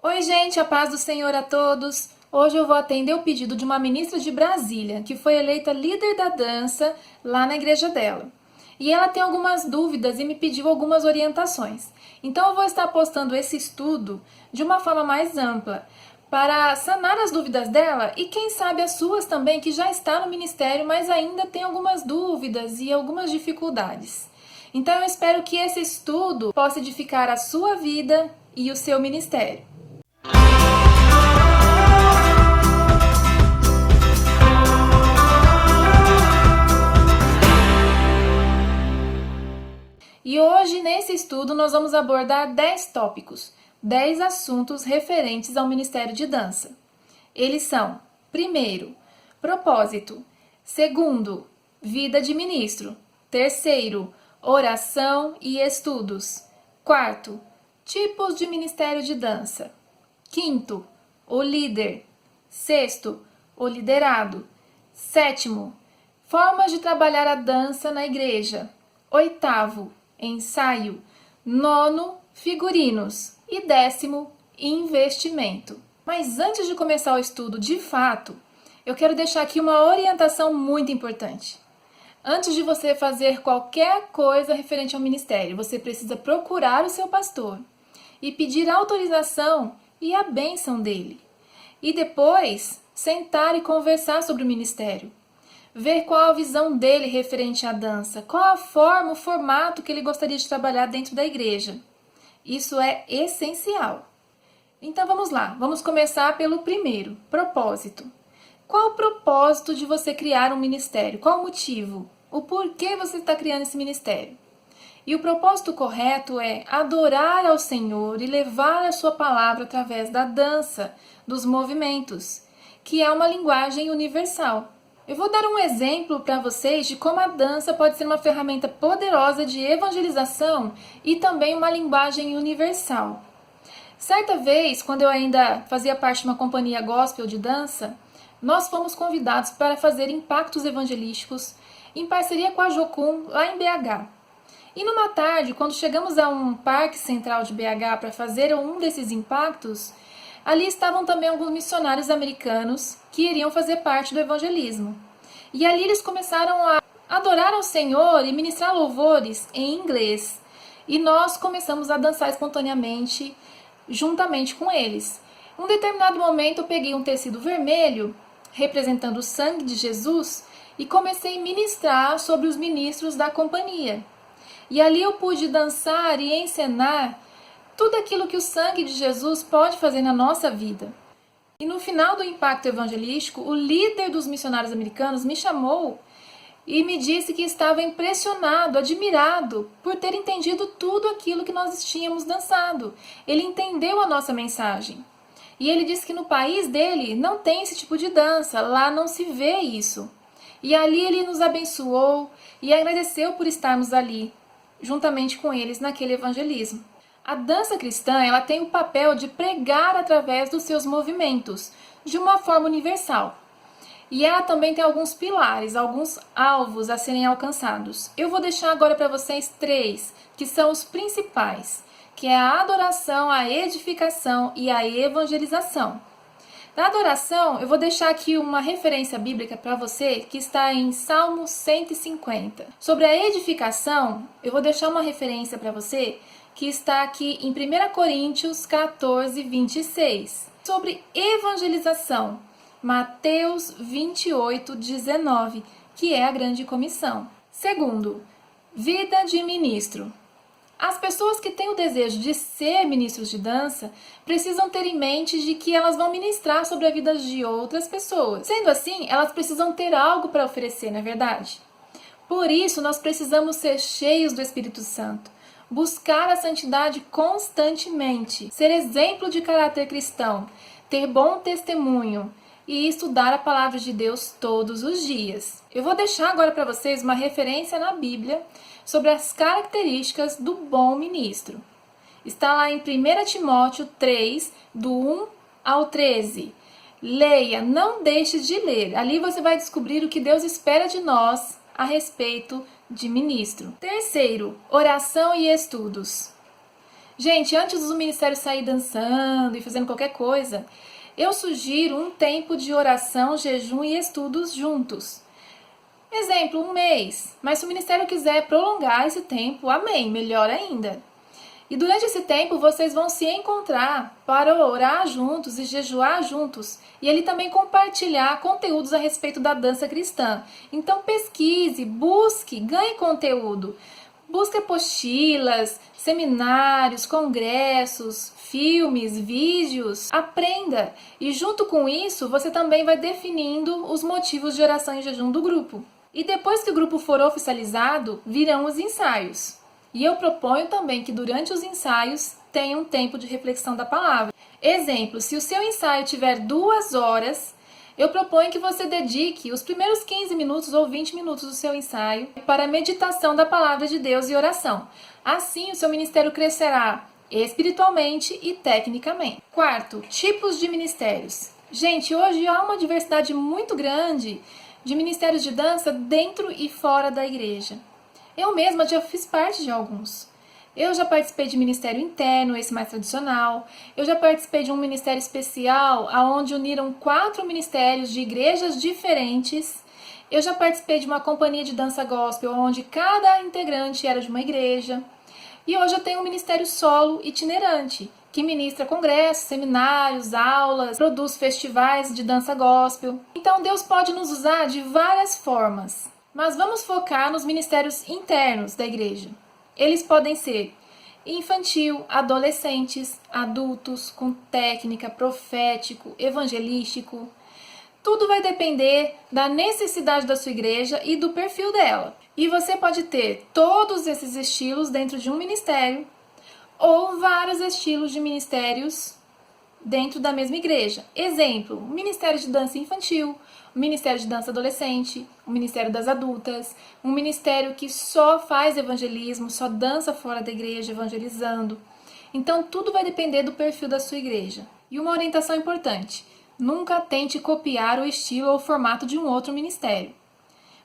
Oi, gente, a paz do Senhor a todos. Hoje eu vou atender o pedido de uma ministra de Brasília, que foi eleita líder da dança lá na igreja dela. E ela tem algumas dúvidas e me pediu algumas orientações. Então eu vou estar postando esse estudo de uma forma mais ampla, para sanar as dúvidas dela e quem sabe as suas também, que já está no ministério, mas ainda tem algumas dúvidas e algumas dificuldades. Então eu espero que esse estudo possa edificar a sua vida e o seu ministério. E hoje, nesse estudo, nós vamos abordar 10 tópicos, 10 assuntos referentes ao Ministério de Dança. Eles são: primeiro, propósito; segundo, vida de ministro; terceiro, oração e estudos; quarto, tipos de Ministério de Dança; quinto, o líder; sexto, o liderado; sétimo, formas de trabalhar a dança na igreja; oitavo, ensaio; nono, figurinos; e décimo, investimento. Mas antes de começar o estudo de fato, eu quero deixar aqui uma orientação muito importante. Antes de você fazer qualquer coisa referente ao ministério, você precisa procurar o seu pastor e pedir autorização e a bênção dele. E depois, sentar e conversar sobre o ministério. Ver qual a visão dele referente à dança, qual a forma, o formato que ele gostaria de trabalhar dentro da igreja. Isso é essencial. Então vamos lá, vamos começar pelo primeiro, propósito. Qual o propósito de você criar um ministério? Qual o motivo? O porquê você está criando esse ministério? E o propósito correto é adorar ao Senhor e levar a sua palavra através da dança, dos movimentos, que é uma linguagem universal. Eu vou dar um exemplo para vocês de como a dança pode ser uma ferramenta poderosa de evangelização e também uma linguagem universal. Certa vez, quando eu ainda fazia parte de uma companhia gospel de dança, nós fomos convidados para fazer impactos evangelísticos em parceria com a Jocum, lá em BH. E numa tarde, quando chegamos a um parque central de BH para fazer um desses impactos, ali estavam também alguns missionários americanos que iriam fazer parte do evangelismo. E ali eles começaram a adorar ao Senhor e ministrar louvores em inglês. E nós começamos a dançar espontaneamente, juntamente com eles. Em um determinado momento eu peguei um tecido vermelho, representando o sangue de Jesus, e comecei a ministrar sobre os ministros da companhia. E ali eu pude dançar e encenar tudo aquilo que o sangue de Jesus pode fazer na nossa vida. E no final do impacto evangelístico, o líder dos missionários americanos me chamou e me disse que estava impressionado, admirado por ter entendido tudo aquilo que nós tínhamos dançado. Ele entendeu a nossa mensagem. E ele disse que no país dele não tem esse tipo de dança, lá não se vê isso. E ali ele nos abençoou e agradeceu por estarmos ali, juntamente com eles naquele evangelismo. A dança cristã, ela tem o papel de pregar através dos seus movimentos, de uma forma universal. E ela também tem alguns pilares, alguns alvos a serem alcançados. Eu vou deixar agora para vocês 3, que são os principais, que é a adoração, a edificação e a evangelização. Na adoração, eu vou deixar aqui uma referência bíblica para você, que está em Salmo 150. Sobre a edificação, eu vou deixar uma referência para você, que está aqui em 1 Coríntios 14, 26. Sobre evangelização, Mateus 28, 19, que é a grande comissão. Segundo, vida de ministro. As pessoas que têm o desejo de ser ministros de dança precisam ter em mente de que elas vão ministrar sobre a vida de outras pessoas. Sendo assim, elas precisam ter algo para oferecer, não é verdade? Por isso, nós precisamos ser cheios do Espírito Santo, buscar a santidade constantemente, ser exemplo de caráter cristão, ter bom testemunho e estudar a palavra de Deus todos os dias. Eu vou deixar agora para vocês uma referência na Bíblia sobre as características do bom ministro. Está lá em 1 Timóteo 3, do 1 ao 13. Leia, não deixe de ler. Ali você vai descobrir o que Deus espera de nós a respeito de ministro. Terceiro, oração e estudos. Gente, antes do ministério sair dançando e fazendo qualquer coisa, eu sugiro um tempo de oração, jejum e estudos juntos. Exemplo, um mês. Mas se o ministério quiser prolongar esse tempo, amém, melhor ainda. E durante esse tempo vocês vão se encontrar para orar juntos e jejuar juntos. E ele também compartilhar conteúdos a respeito da dança cristã. Então pesquise, busque, ganhe conteúdo. Busque apostilas, seminários, congressos, filmes, vídeos. Aprenda. E junto com isso, você também vai definindo os motivos de oração e jejum do grupo. E depois que o grupo for oficializado, virão os ensaios. E eu proponho também que durante os ensaios tenha um tempo de reflexão da palavra. Exemplo, se o seu ensaio tiver 2 horas, eu proponho que você dedique os primeiros 15 minutos ou 20 minutos do seu ensaio para a meditação da palavra de Deus e oração. Assim, o seu ministério crescerá espiritualmente e tecnicamente. Quarto, tipos de ministérios. Gente, hoje há uma diversidade muito grande de ministérios de dança dentro e fora da igreja. Eu mesma já fiz parte de alguns. Eu já participei de ministério interno, esse mais tradicional. Eu já participei de um ministério especial, onde uniram 4 ministérios de igrejas diferentes. Eu já participei de uma companhia de dança gospel, onde cada integrante era de uma igreja. E hoje eu tenho um ministério solo itinerante, que ministra congressos, seminários, aulas, produz festivais de dança gospel. Então Deus pode nos usar de várias formas. Mas vamos focar nos ministérios internos da igreja. Eles podem ser infantil, adolescentes, adultos, com técnica, profético, evangelístico. Tudo vai depender da necessidade da sua igreja e do perfil dela. E você pode ter todos esses estilos dentro de um ministério ou vários estilos de ministérios dentro da mesma igreja. Exemplo, o Ministério de Dança Infantil, o Ministério de Dança Adolescente, o Ministério das Adultas, um ministério que só faz evangelismo, só dança fora da igreja, evangelizando. Então, tudo vai depender do perfil da sua igreja. E uma orientação importante, nunca tente copiar o estilo ou o formato de um outro ministério,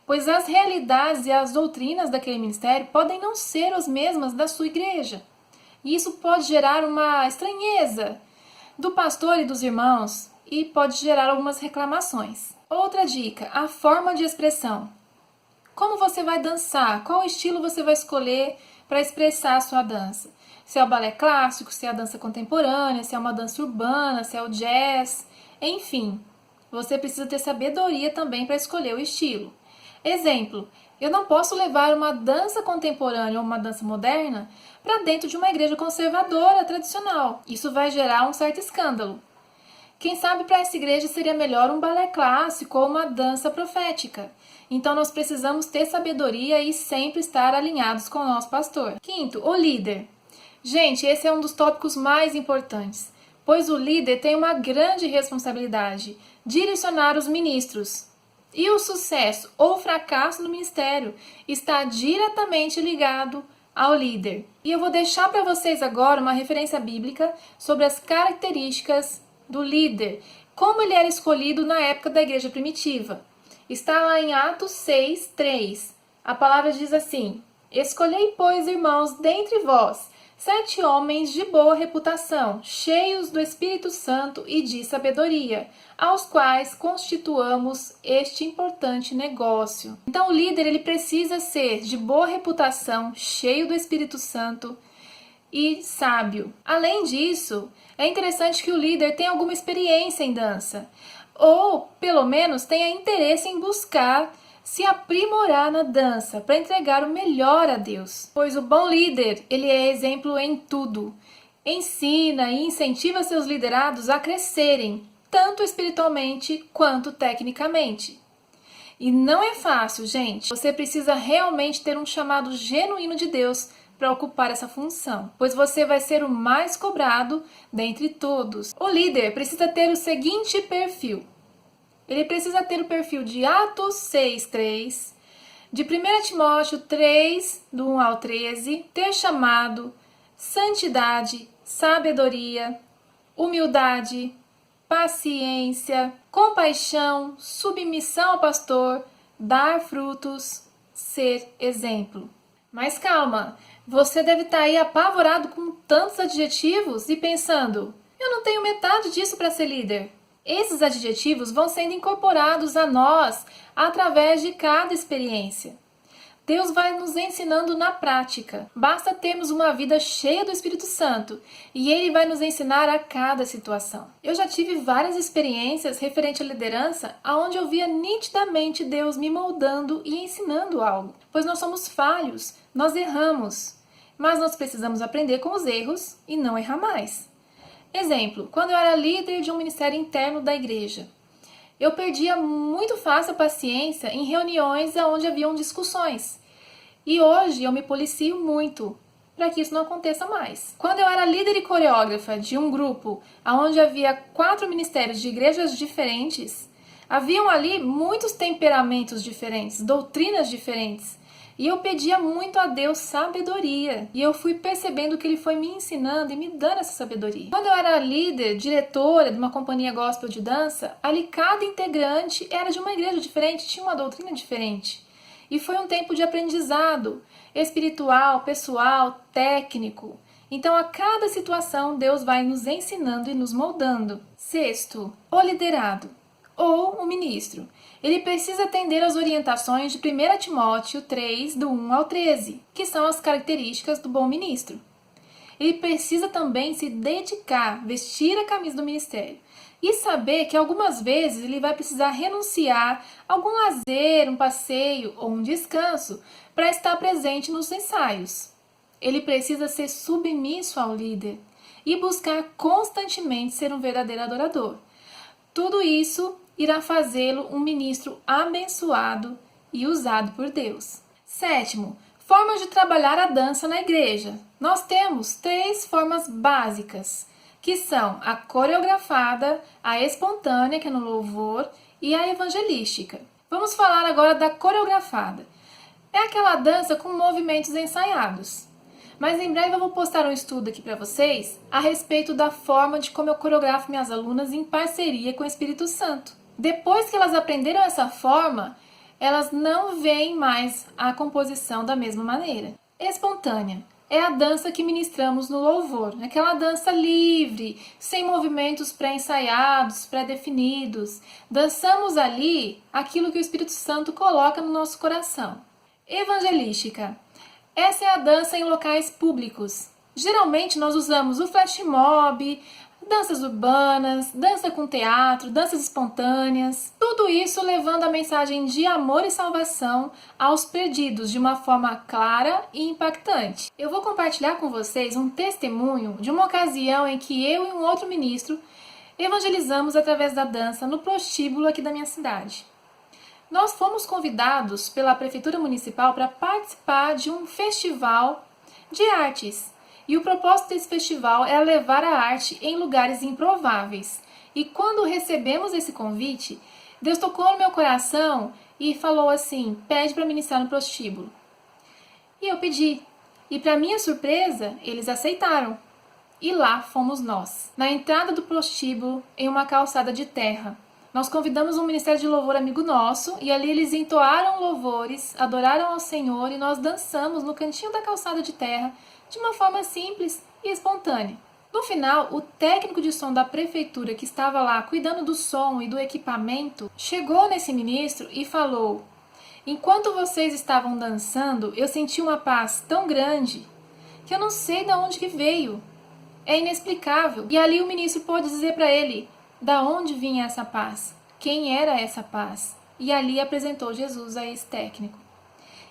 pois as realidades e as doutrinas daquele ministério podem não ser as mesmas da sua igreja. E isso pode gerar uma estranheza do pastor e dos irmãos e pode gerar algumas reclamações. Outra dica, a forma de expressão. Como você vai dançar? Qual estilo você vai escolher para expressar a sua dança? Se é o balé clássico, se é a dança contemporânea, se é uma dança urbana, se é o jazz, enfim. Você precisa ter sabedoria também para escolher o estilo. Exemplo, eu não posso levar uma dança contemporânea ou uma dança moderna para dentro de uma igreja conservadora, tradicional. Isso vai gerar um certo escândalo. Quem sabe para essa igreja seria melhor um balé clássico ou uma dança profética. Então nós precisamos ter sabedoria e sempre estar alinhados com o nosso pastor. Quinto, o líder. Gente, esse é um dos tópicos mais importantes, pois o líder tem uma grande responsabilidade: direcionar os ministros. E o sucesso ou fracasso do ministério está diretamente ligado ao líder. E eu vou deixar para vocês agora uma referência bíblica sobre as características do líder, como ele era escolhido na época da igreja primitiva. Está lá em Atos 6, 3. A palavra diz assim: Escolhei, pois, irmãos, dentre vós, 7 homens de boa reputação, cheios do Espírito Santo e de sabedoria, aos quais constituamos este importante negócio. Então o líder ele precisa ser de boa reputação, cheio do Espírito Santo e sábio. Além disso, é interessante que o líder tenha alguma experiência em dança, ou pelo menos tenha interesse em buscar se aprimorar na dança para entregar o melhor a Deus. Pois o bom líder, ele é exemplo em tudo. Ensina e incentiva seus liderados a crescerem, tanto espiritualmente quanto tecnicamente. E não é fácil, gente. Você precisa realmente ter um chamado genuíno de Deus para ocupar essa função, pois você vai ser o mais cobrado dentre todos. O líder precisa ter o seguinte perfil. Ele precisa ter o perfil de Atos 6, 3, de 1 Timóteo 3, do 1 ao 13, ter chamado, santidade, sabedoria, humildade, paciência, compaixão, submissão ao pastor, dar frutos, ser exemplo. Mas calma, Você deve estar aí apavorado com tantos adjetivos e pensando: eu não tenho metade disso para ser líder. Esses adjetivos vão sendo incorporados a nós através de cada experiência. Deus vai nos ensinando na prática. Basta termos uma vida cheia do Espírito Santo e Ele vai nos ensinar a cada situação. Eu já tive várias experiências referente à liderança onde eu via nitidamente Deus me moldando e ensinando algo. Pois nós somos falhos, nós erramos, mas nós precisamos aprender com os erros e não errar mais. Exemplo, quando eu era líder de um ministério interno da igreja, eu perdia muito fácil a paciência em reuniões onde haviam discussões. E hoje eu me policio muito para que isso não aconteça mais. Quando eu era líder e coreógrafa de um grupo onde havia 4 ministérios de igrejas diferentes, haviam ali muitos temperamentos diferentes, doutrinas diferentes. E eu pedia muito a Deus sabedoria. E eu fui percebendo que Ele foi me ensinando e me dando essa sabedoria. Quando eu era líder, diretora de uma companhia gospel de dança, ali cada integrante era de uma igreja diferente, tinha uma doutrina diferente. E foi um tempo de aprendizado espiritual, pessoal, técnico. Então, a cada situação, Deus vai nos ensinando e nos moldando. Sexto, o liderado ou o ministro. Ele precisa atender às orientações de 1 Timóteo 3, do 1 ao 13, que são as características do bom ministro. Ele precisa também se dedicar, vestir a camisa do ministério e saber que algumas vezes ele vai precisar renunciar a algum lazer, um passeio ou um descanso para estar presente nos ensaios. Ele precisa ser submisso ao líder e buscar constantemente ser um verdadeiro adorador. Tudo isso irá fazê-lo um ministro abençoado e usado por Deus. Sétimo, formas de trabalhar a dança na igreja. Nós temos 3 formas básicas, que são a coreografada, a espontânea, que é no louvor, e a evangelística. Vamos falar agora da coreografada. É aquela dança com movimentos ensaiados. Mas em breve eu vou postar um estudo aqui para vocês a respeito da forma de como eu coreografo minhas alunas em parceria com o Espírito Santo. Depois que elas aprenderam essa forma, elas não veem mais a composição da mesma maneira. Espontânea é a dança que ministramos no louvor, aquela dança livre, sem movimentos pré-ensaiados, pré-definidos. Dançamos ali aquilo que o Espírito Santo coloca no nosso coração. Evangelística. Essa é a dança em locais públicos. Geralmente nós usamos o flash mob, danças urbanas, dança com teatro, danças espontâneas. Tudo isso levando a mensagem de amor e salvação aos perdidos de uma forma clara e impactante. Eu vou compartilhar com vocês um testemunho de uma ocasião em que eu e um outro ministro evangelizamos através da dança no prostíbulo aqui da minha cidade. Nós fomos convidados pela Prefeitura Municipal para participar de um festival de artes. E o propósito desse festival é levar a arte em lugares improváveis. E quando recebemos esse convite, Deus tocou no meu coração e falou assim: pede para ministrar no prostíbulo. E eu pedi. E para minha surpresa, eles aceitaram. E lá fomos nós, na entrada do prostíbulo, em uma calçada de terra. Nós convidamos um ministério de louvor amigo nosso e ali eles entoaram louvores, adoraram ao Senhor e nós dançamos no cantinho da calçada de terra de uma forma simples e espontânea. No final, o técnico de som da prefeitura que estava lá cuidando do som e do equipamento chegou nesse ministro e falou: enquanto vocês estavam dançando, eu senti uma paz tão grande que eu não sei de onde que veio. É inexplicável. E ali o ministro pôde dizer para ele da onde vinha essa paz, quem era essa paz. E ali apresentou Jesus a esse técnico.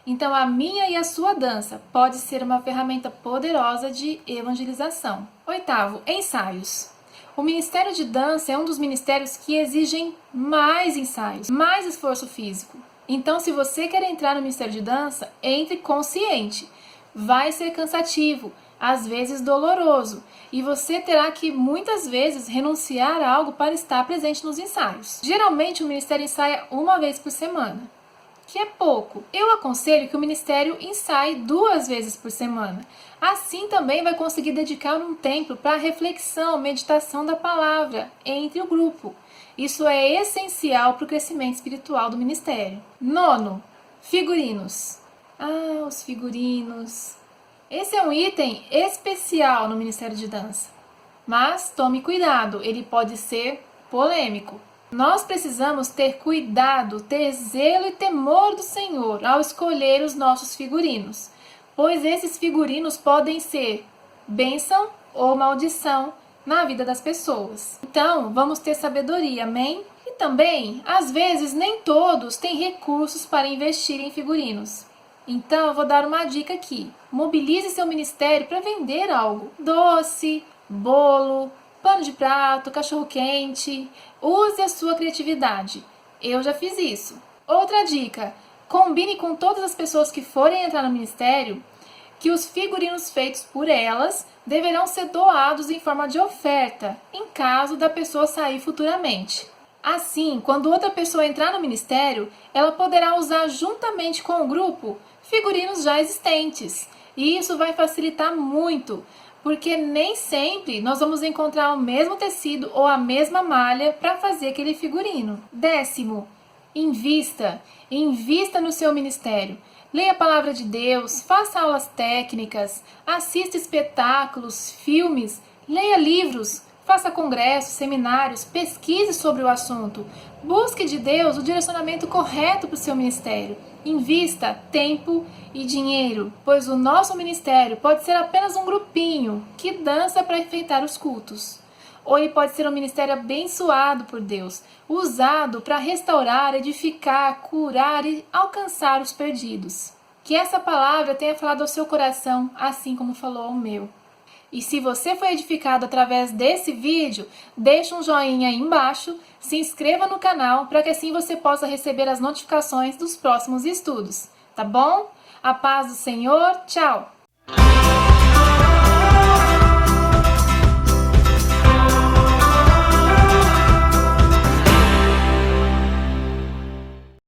Então a minha e a sua dança pode ser uma ferramenta poderosa de evangelização. Oitavo, ensaios. O Ministério de Dança é um dos ministérios que exigem mais ensaios, mais esforço físico. Então, se você quer entrar no Ministério de Dança, entre consciente. Vai ser cansativo, às vezes doloroso, e você terá que muitas vezes renunciar a algo para estar presente nos ensaios. Geralmente o ministério ensaia 1 vez por semana, que é pouco. Eu aconselho que o ministério ensaie 2 vezes por semana. Assim também vai conseguir dedicar um tempo para reflexão, meditação da palavra entre o grupo. Isso é essencial para o crescimento espiritual do ministério. Nono, figurinos. Os figurinos. Esse é um item especial no Ministério de Dança. Mas tome cuidado, ele pode ser polêmico. Nós precisamos ter cuidado, ter zelo e temor do Senhor ao escolher os nossos figurinos, pois esses figurinos podem ser bênção ou maldição na vida das pessoas. Então, vamos ter sabedoria, amém? E também, às vezes, nem todos têm recursos para investir em figurinos. Então, eu vou dar uma dica aqui. Mobilize seu ministério para vender algo. Doce, bolo, pano de prato, cachorro-quente. Use a sua criatividade. Eu já fiz isso. Outra dica. Combine com todas as pessoas que forem entrar no ministério que os figurinos feitos por elas deverão ser doados em forma de oferta, em caso da pessoa sair futuramente. Assim, quando outra pessoa entrar no ministério, ela poderá usar juntamente com o grupo figurinos já existentes. E isso vai facilitar muito, porque nem sempre nós vamos encontrar o mesmo tecido ou a mesma malha para fazer aquele figurino. 10º, invista. Invista no seu ministério. Leia a palavra de Deus, faça aulas técnicas, assista espetáculos, filmes, leia livros, faça congressos, seminários, pesquise sobre o assunto. Busque de Deus o direcionamento correto para o seu ministério. Invista tempo e dinheiro, pois o nosso ministério pode ser apenas um grupinho que dança para enfeitar os cultos. Ou ele pode ser um ministério abençoado por Deus, usado para restaurar, edificar, curar e alcançar os perdidos. Que essa palavra tenha falado ao seu coração, assim como falou ao meu. E se você foi edificado através desse vídeo, deixe um joinha aí embaixo, se inscreva no canal para que assim você possa receber as notificações dos próximos estudos, tá bom? A paz do Senhor, tchau!